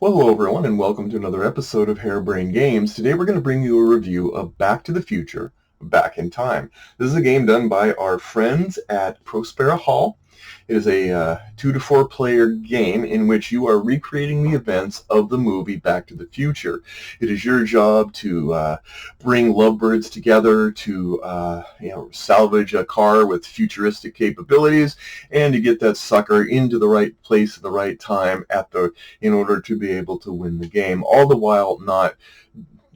Well, hello everyone, and welcome to another episode of Harebrained Games. Today we're going to bring you a review of Back to the Future, Back in Time. This is a game done by our friends at Prospero Hall. It is a 2 to 4 player game in which you are recreating the events of the movie Back to the Future. It is your job to bring lovebirds together, to salvage a car with futuristic capabilities, and to get that sucker into the right place at the right time in order to be able to win the game, all the while not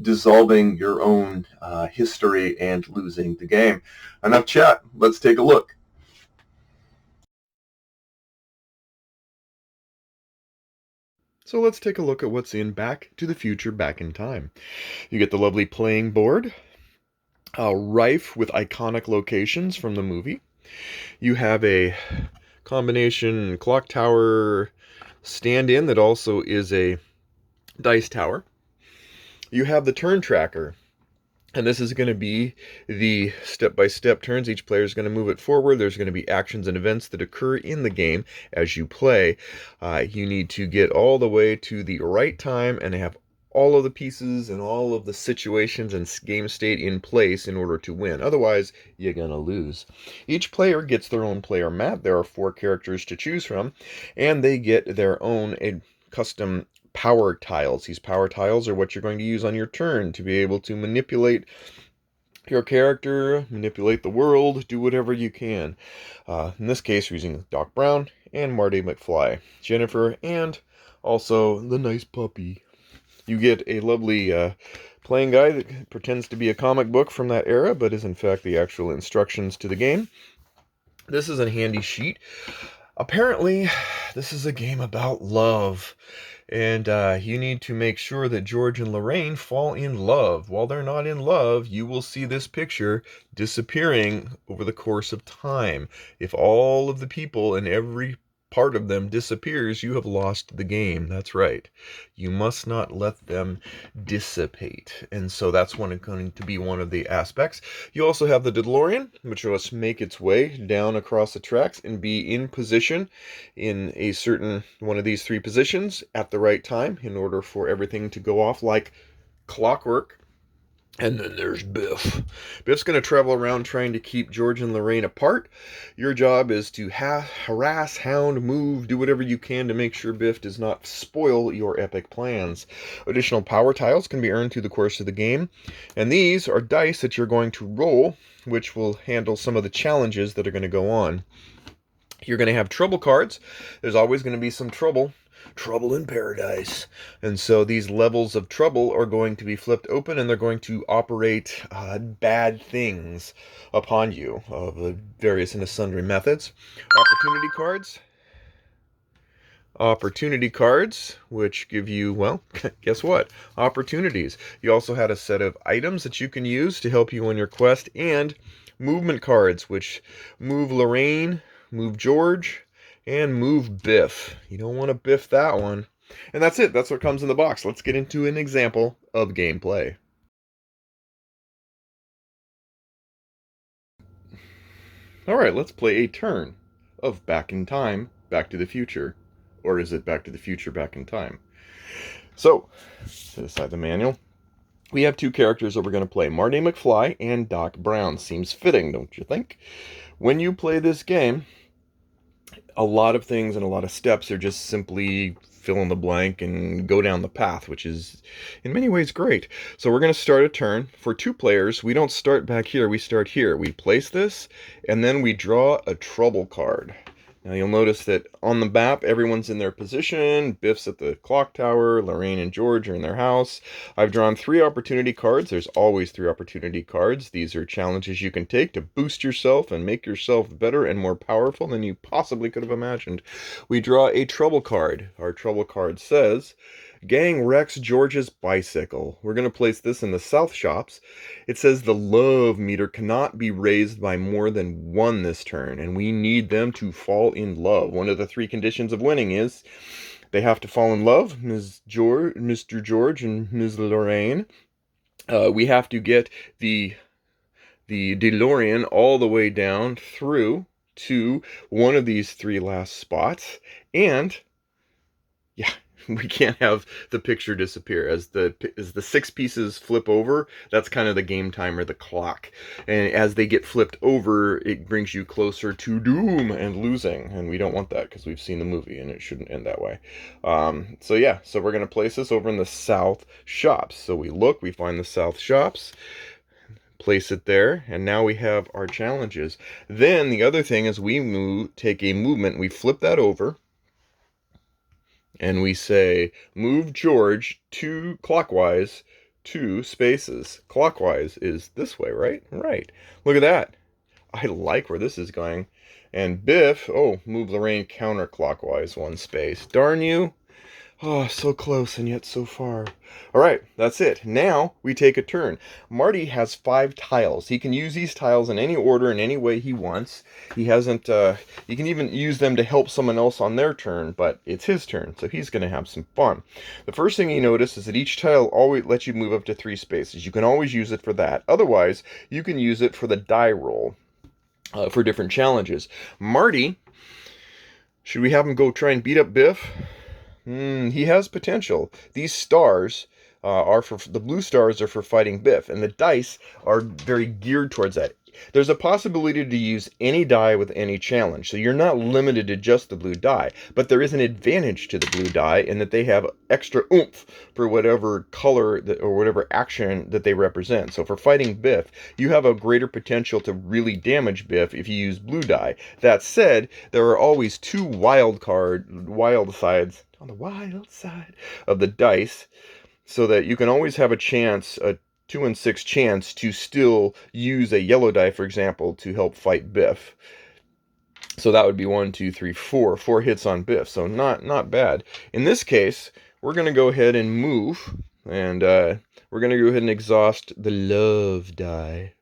dissolving your own history and losing the game. Enough chat. Let's take a look. So let's take a look at what's in Back to the Future, Back in Time. You get the lovely playing board, rife with iconic locations from the movie. You have a combination clock tower stand-in that also is a dice tower. You have the turn tracker, and this is going to be the step-by-step turns. Each player is going to move it forward. There's going to be actions and events that occur in the game as you play. You need to get all the way to the right time and have all of the pieces and all of the situations and game state in place in order to win. Otherwise, you're going to lose. Each player gets their own player map. There are 4 characters to choose from, and they get their own custom power tiles. These power tiles are what you're going to use on your turn to be able to manipulate your character, manipulate the world, do whatever you can. In this case, we're using Doc Brown and Marty McFly, Jennifer, and also the nice puppy. You get a lovely playing guide that pretends to be a comic book from that era, but is in fact the actual instructions to the game. This is a handy sheet. Apparently, this is a game about love. And you need to make sure that George and Lorraine fall in love. While they're not in love, you will see this picture disappearing over the course of time. If all of the people and every part of them disappears, you have lost the game. That's right. You must not let them dissipate. And so that's going to be one of the aspects. You also have the DeLorean, which must make its way down across the tracks and be in position in a certain one of these 3 positions at the right time in order for everything to go off like clockwork. And then there's Biff. Biff's going to travel around trying to keep George and Lorraine apart. Your job is to harass, hound, move, do whatever you can to make sure Biff does not spoil your epic plans. Additional power tiles can be earned through the course of the game. And these are dice that you're going to roll, which will handle some of the challenges that are going to go on. You're going to have trouble cards. There's always going to be some trouble in paradise. And so these levels of trouble are going to be flipped open, and they're going to operate bad things upon you of various and sundry methods. Opportunity cards, which give you, well, guess what? Opportunities. You also had a set of items that you can use to help you on your quest, and movement cards, which move Lorraine, move George, and move Biff. You don't want to biff that one. And that's it. That's what comes in the box. Let's get into an example of gameplay. All right, let's play a turn of Back in Time, Back to the Future. Or is it Back to the Future, Back in Time? So, set aside the manual. We have 2 characters that we're going to play, Marty McFly and Doc Brown. Seems fitting, don't you think? When you play this game, a lot of things and a lot of steps are just simply fill in the blank and go down the path, which is in many ways great. So we're going to start a turn. For 2 players, we don't start back here, we start here. We place this, and then we draw a trouble card. Now you'll notice that on the map, everyone's in their position. Biff's at the clock tower. Lorraine and George are in their house. I've drawn 3 opportunity cards. There's always 3 opportunity cards. These are challenges you can take to boost yourself and make yourself better and more powerful than you possibly could have imagined. We draw a trouble card. Our trouble card says, Gang wrecks George's bicycle. We're going to place this in the South shops. It says the love meter cannot be raised by more than 1 this turn, and we need them to fall in love. One of the 3 conditions of winning is they have to fall in love, Mr. George and Ms. Lorraine. We have to get the DeLorean all the way down through to one of these 3 last spots, and yeah, We can't have the picture disappear. As the 6 pieces flip over, that's kind of the game timer, the clock. And as they get flipped over, it brings you closer to doom and losing. And we don't want that because we've seen the movie and it shouldn't end that way. So yeah, so we're going to place this over in the south shops. So we look, we find the south shops, place it there, and now we have our challenges. Then the other thing is we take a movement, we flip that over, and we say, move George clockwise 2 spaces. Clockwise is this way, right? Right. Look at that. I like where this is going. And Biff, oh, move Lorraine counterclockwise 1 space. Darn you. Oh, so close and yet so far. All right, that's it. Now we take a turn. Marty has 5 tiles. He can use these tiles in any order, in any way he wants. He hasn't, you can even use them to help someone else on their turn, but it's his turn, so he's going to have some fun. The first thing you notice is that each tile always lets you move up to 3 spaces. You can always use it for that. Otherwise, you can use it for the die roll, for different challenges. Marty, should we have him go try and beat up Biff? He has potential. These stars are for, the blue stars are for fighting Biff, and the dice are very geared towards that. There's a possibility to use any die with any challenge, so you're not limited to just the blue die, but there is an advantage to the blue die in that they have extra oomph for whatever color or whatever action that they represent. So for fighting Biff, you have a greater potential to really damage Biff if you use blue die. That said, there are always 2 wild sides on the wild side of the dice, so that you can always have a chance, a 2 in 6 chance to still use a yellow die, for example, to help fight Biff. So that would be 1, 2, 3, 4. 4 hits on Biff, so not bad. In this case, we're going to go ahead and move, and we're going to go ahead and exhaust the love die.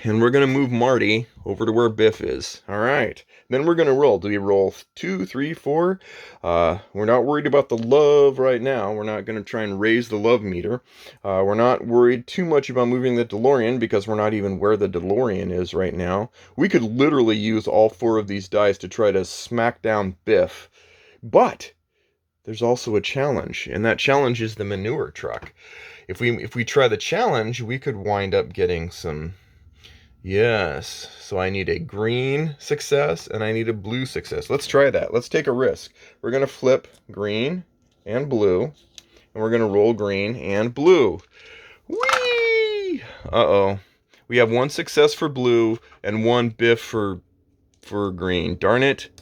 And we're going to move Marty over to where Biff is. All right. Then we're going to roll. Do we roll 2, 3, 4? We're not worried about the love right now. We're not going to try and raise the love meter. We're not worried too much about moving the DeLorean because we're not even where the DeLorean is right now. We could literally use all 4 of these dice to try to smack down Biff. But there's also a challenge, and that challenge is the manure truck. If we try the challenge, we could wind up getting some... Yes, so I need a green success and I need a blue success. Let's try that. Let's take a risk. We're going to flip green and blue, and we're going to roll green and blue. Whee! Uh-oh. We have 1 success for blue and 1 Biff for green. Darn it.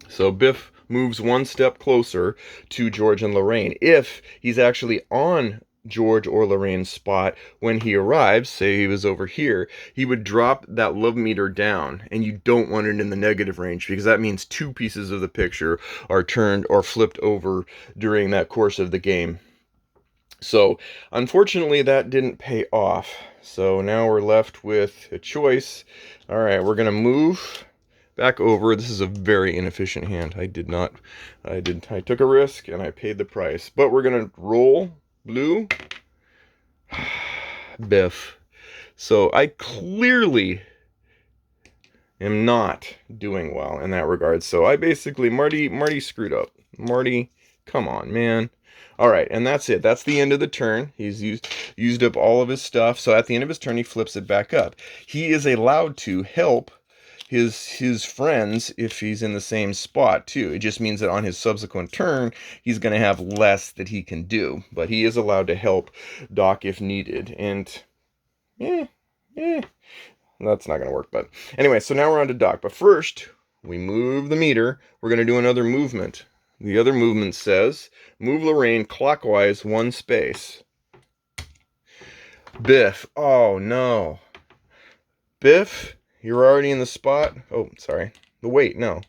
So Biff moves 1 step closer to George and Lorraine. If he's actually on George or Lorraine's spot when he arrives, say he was over here, he would drop that love meter down, and you don't want it in the negative range because that means 2 pieces of the picture are turned or flipped over during that course of the game. So unfortunately that didn't pay off. So now we're left with a choice. All right, we're gonna move back over. This is a very inefficient hand. I took a risk and I paid the price, but we're gonna roll blue. Biff. So I clearly am not doing well in that regard. So I basically, Marty screwed up. Marty, come on, man. All right, and that's it. That's the end of the turn. He's used up all of his stuff. So at the end of his turn, he flips it back up. He is allowed to help his friends if he's in the same spot too. It just means that on his subsequent turn, he's going to have less that he can do. But he is allowed to help Doc if needed. And, that's not going to work. But anyway, so now we're on to Doc. But first, we move the meter. We're going to do another movement. The other movement says, move Lorraine clockwise 1 space. Biff. Oh, no. Biff, you're already in the spot. Oh, sorry. Wait, no.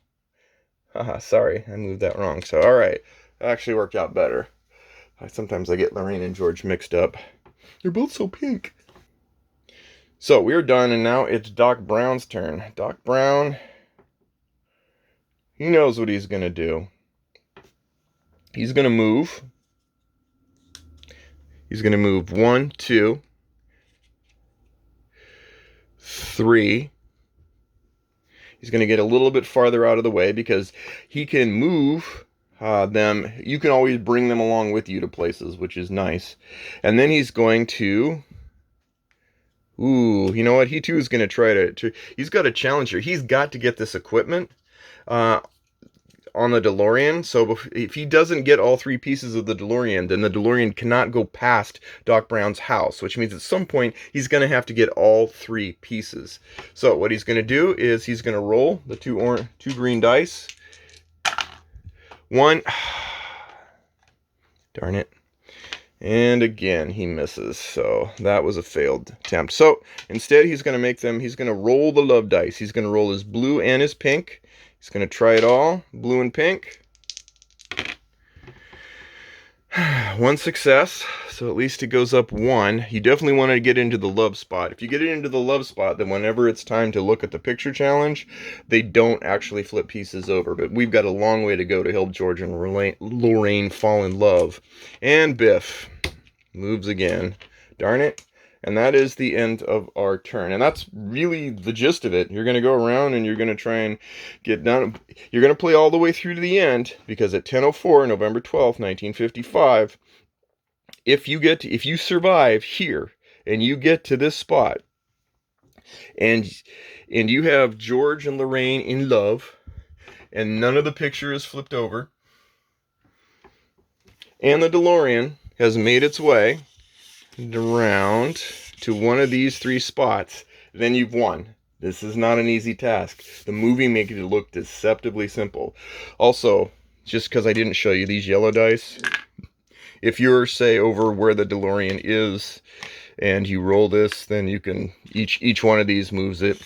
Haha, sorry. I moved that wrong. So, all right. That actually worked out better. Sometimes I get Lorraine and George mixed up. They're both so pink. So, we're done, and now it's Doc Brown's turn. Doc Brown, he knows what he's going to do. He's going to move. He's going to move 1, 2, 3. He's going to get a little bit farther out of the way because he can move them. You can always bring them along with you to places, which is nice. And then he's going to... Ooh, you know what? He too is going to try to... He's got a challenge here. He's got to get this equipment on the DeLorean. So if he doesn't get all 3 pieces of the DeLorean, then the DeLorean cannot go past Doc Brown's house, which means at some point he's going to have to get all 3 pieces. So what he's going to do is he's going to roll the two green dice. 1. Darn it. And again, he misses. So that was a failed attempt. So instead, he's going to roll the love dice. He's going to roll his blue and his pink. He's going to try it all, blue and pink. 1 success, so at least it goes up 1. You definitely want to get into the love spot. If you get it into the love spot, then whenever it's time to look at the picture challenge, they don't actually flip pieces over. But we've got a long way to go to help George and Lorraine fall in love. And Biff moves again. Darn it. And that is the end of our turn. And that's really the gist of it. You're going to go around and you're going to try and get done. You're going to play all the way through to the end, because at 10:04, November 12th, 1955, if you survive here and you get to this spot and you have George and Lorraine in love and none of the picture is flipped over and the DeLorean has made its way around to one of these 3 spots, then you've won. This is not an easy task. The movie makes it look deceptively simple. Also, just because I didn't show you these yellow dice, if you're, say, over where the DeLorean is and you roll this, then you can, each one of these moves it.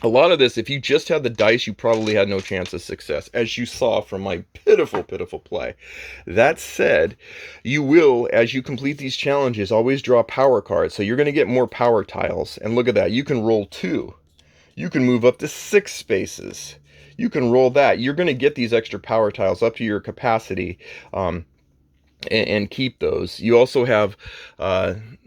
A lot of this, if you just had the dice, you probably had no chance of success, as you saw from my pitiful, pitiful play. That said, you will, as you complete these challenges, always draw power cards. So you're going to get more power tiles. And look at that. You can roll 2. You can move up to 6 spaces. You can roll that. You're going to get these extra power tiles up to your capacity. And keep those. You also have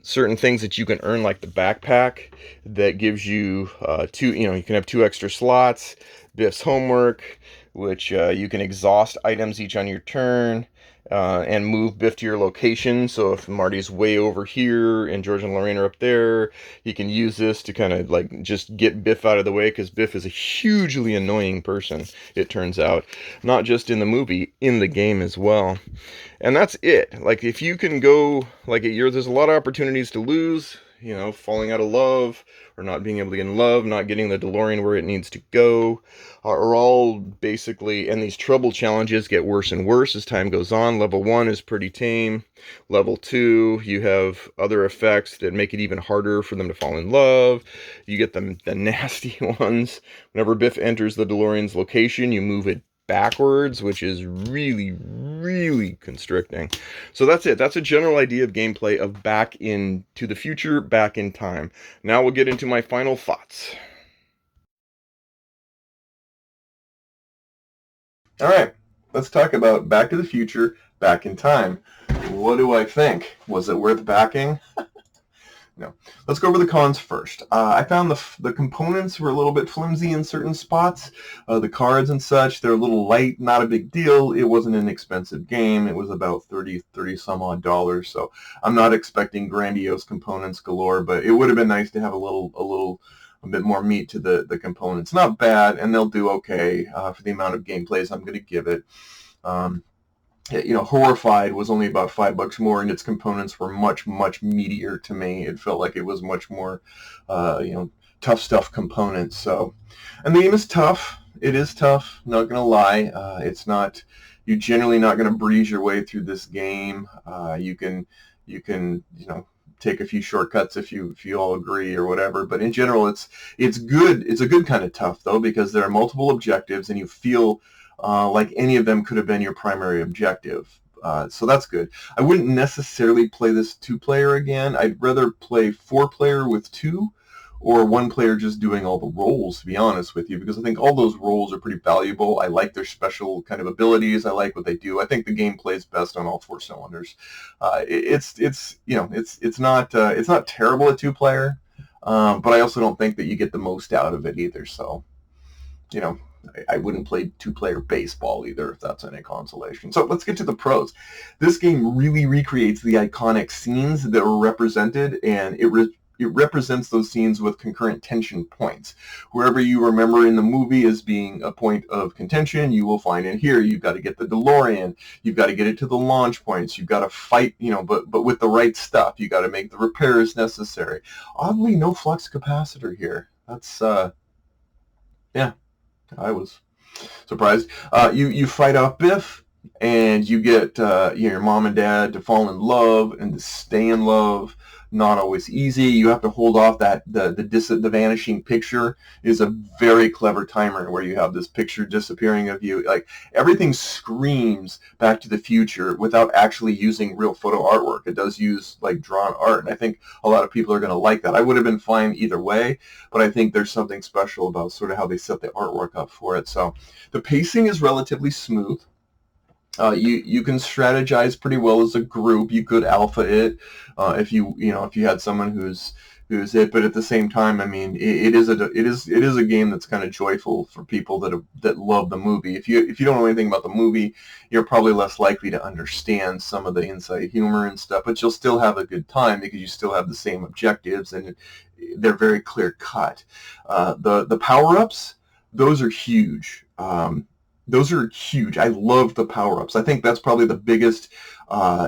certain things that you can earn, like the backpack that gives you 2, you can have 2 extra slots. Biff's homework, which you can exhaust items each on your turn and move Biff to your location. So if Marty's way over here and George and Lorraine are up there, he can use this to kind of like just get Biff out of the way, because Biff is a hugely annoying person, it turns out. Not just in the movie, in the game as well. And that's it. Like, if you can go, like, there's a lot of opportunities to lose, falling out of love, or not being able to get in love, not getting the DeLorean where it needs to go, are all basically, and these trouble challenges get worse and worse as time goes on. Level 1 is pretty tame. Level 2, you have other effects that make it even harder for them to fall in love. You get the nasty ones. Whenever Biff enters the DeLorean's location, you move it backwards, which is really, really constricting. So that's it. That's a general idea of gameplay of Back into the Future, Back in Time. Now we'll get into my final thoughts. All right, let's talk about Back to the Future, Back in Time. What do I think? Was it worth backing? No. Let's go over the cons first. I found the components were a little bit flimsy in certain spots. The cards and such, they're a little light, not a big deal. It wasn't an expensive game. It was about $30 some odd dollars. So I'm not expecting grandiose components galore, but it would have been nice to have a bit more meat to the components. Not bad, and they'll do okay for the amount of gameplays I'm going to give it. Horrified was only about $5 more, and its components were much, much meatier to me. It felt like it was much more, tough stuff components. So, and the game is tough. It is tough. Not gonna lie. You're generally not gonna breeze your way through this game. You can, take a few shortcuts if you all agree or whatever. But in general, it's good. It's a good kind of tough though, because there are multiple objectives, and you feel like any of them could have been your primary objective. So that's good. I wouldn't necessarily play this 2-player again. I'd rather play 4-player with 2, or 1 player just doing all the roles, to be honest with you, because I think all those roles are pretty valuable. I like their special kind of abilities. I like what they do. I think the game plays best on all 4 cylinders. It's not terrible at 2-player, but I also don't think that you get the most out of it either. So, I wouldn't play two-player baseball either, if that's any consolation. So let's get to the pros. This game really recreates the iconic scenes that were represented, and it represents those scenes with concurrent tension points. Wherever you remember in the movie as being a point of contention, you will find in here. You've got to get the DeLorean. You've got to get it to the launch points. You've got to fight, but with the right stuff. You got to make the repairs necessary. Oddly, no flux capacitor here. That's yeah, I was surprised. You fight off Biff, and you get your mom and dad to fall in love and to stay in love. Not always easy. You have to hold off that the vanishing picture is a very clever timer where you have this picture disappearing of you. Like everything screams Back to the Future without actually using real photo artwork. It does use like drawn art, and I think a lot of people are going to like that. I would have been fine either way, but I think there's something special about sort of how they set the artwork up for it. So the pacing is relatively smooth. You can strategize pretty well as a group. You could alpha it if you had someone who's it, but at the same time, I mean, it is a game that's kind of joyful for people that love the movie. If you don't know anything about the movie, you're probably less likely to understand some of the inside humor and stuff, but you'll still have a good time because you still have the same objectives and they're very clear cut. The power ups, those are huge. Those are huge. I love the power-ups. I think that's probably the biggest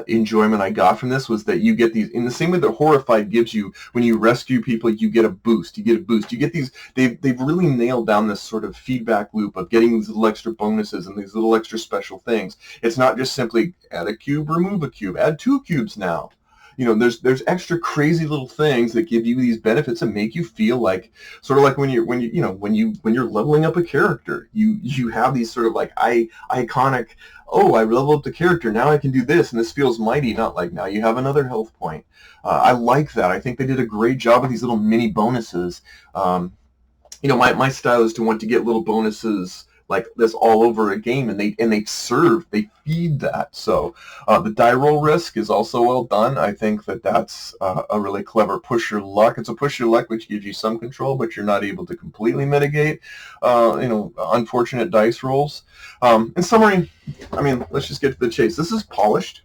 enjoyment I got from this was that you get these, in the same way that Horrified gives you, when you rescue people, you get a boost. You get a boost. You get these, they've really nailed down this sort of feedback loop of getting these little extra bonuses and these little extra special things. It's not just simply add a cube, remove a cube, add 2 cubes now. There's extra crazy little things that give you these benefits and make you feel like sort of like when you're leveling up a character, you have these sort of like iconic, oh, I leveled up the character, now I can do this and this feels mighty, not like now you have another health point. I like that. I think they did a great job with these little mini bonuses. My style is to want to get little bonuses like this all over a game, and they feed that. So the die roll risk is also well done. I think that's a really clever push your luck. It's a push your luck which gives you some control, but you're not able to completely mitigate unfortunate dice rolls. In summary, I mean, let's just get to the chase. This is polished.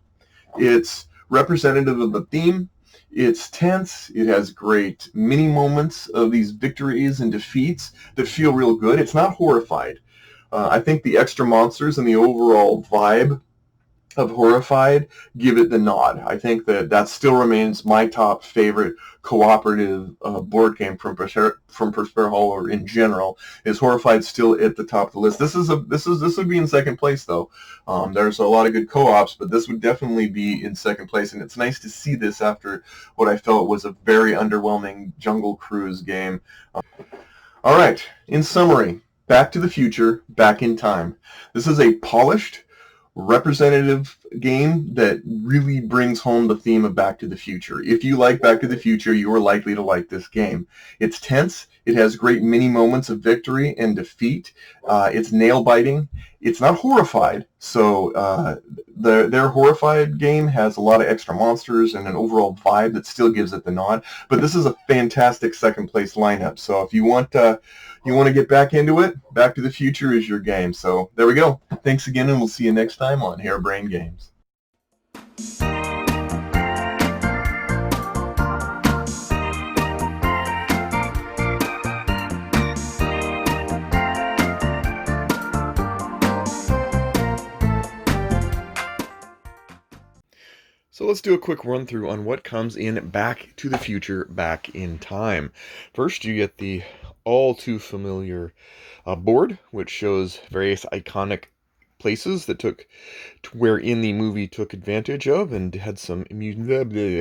It's representative of the theme. It's tense. It has great mini moments of these victories and defeats that feel real good. It's not Horrified. I think the extra monsters and the overall vibe of Horrified give it the nod. I think that still remains my top favorite cooperative board game from Prospero Hall or in general. Is Horrified still at the top of the list? This would be in second place though. There's a lot of good co-ops, but this would definitely be in second place, and it's nice to see this after what I felt was a very underwhelming Jungle Cruise game. All right, in summary, Back to the Future, Back in Time. This is a polished, representative game that really brings home the theme of Back to the Future. If you like Back to the Future, you are likely to like this game. It's tense. It has great mini moments of victory and defeat. It's nail-biting. It's not Horrified, so their Horrified game has a lot of extra monsters and an overall vibe that still gives it the nod. But this is a fantastic second-place lineup. So if you want to get back into it, Back to the Future is your game. So there we go. Thanks again, and we'll see you next time on Harebrained Games. So let's do a quick run through on what comes in Back to the Future, Back in Time. First, you get the all too familiar board, which shows various iconic places where in the movie took advantage of and had some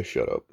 shut up.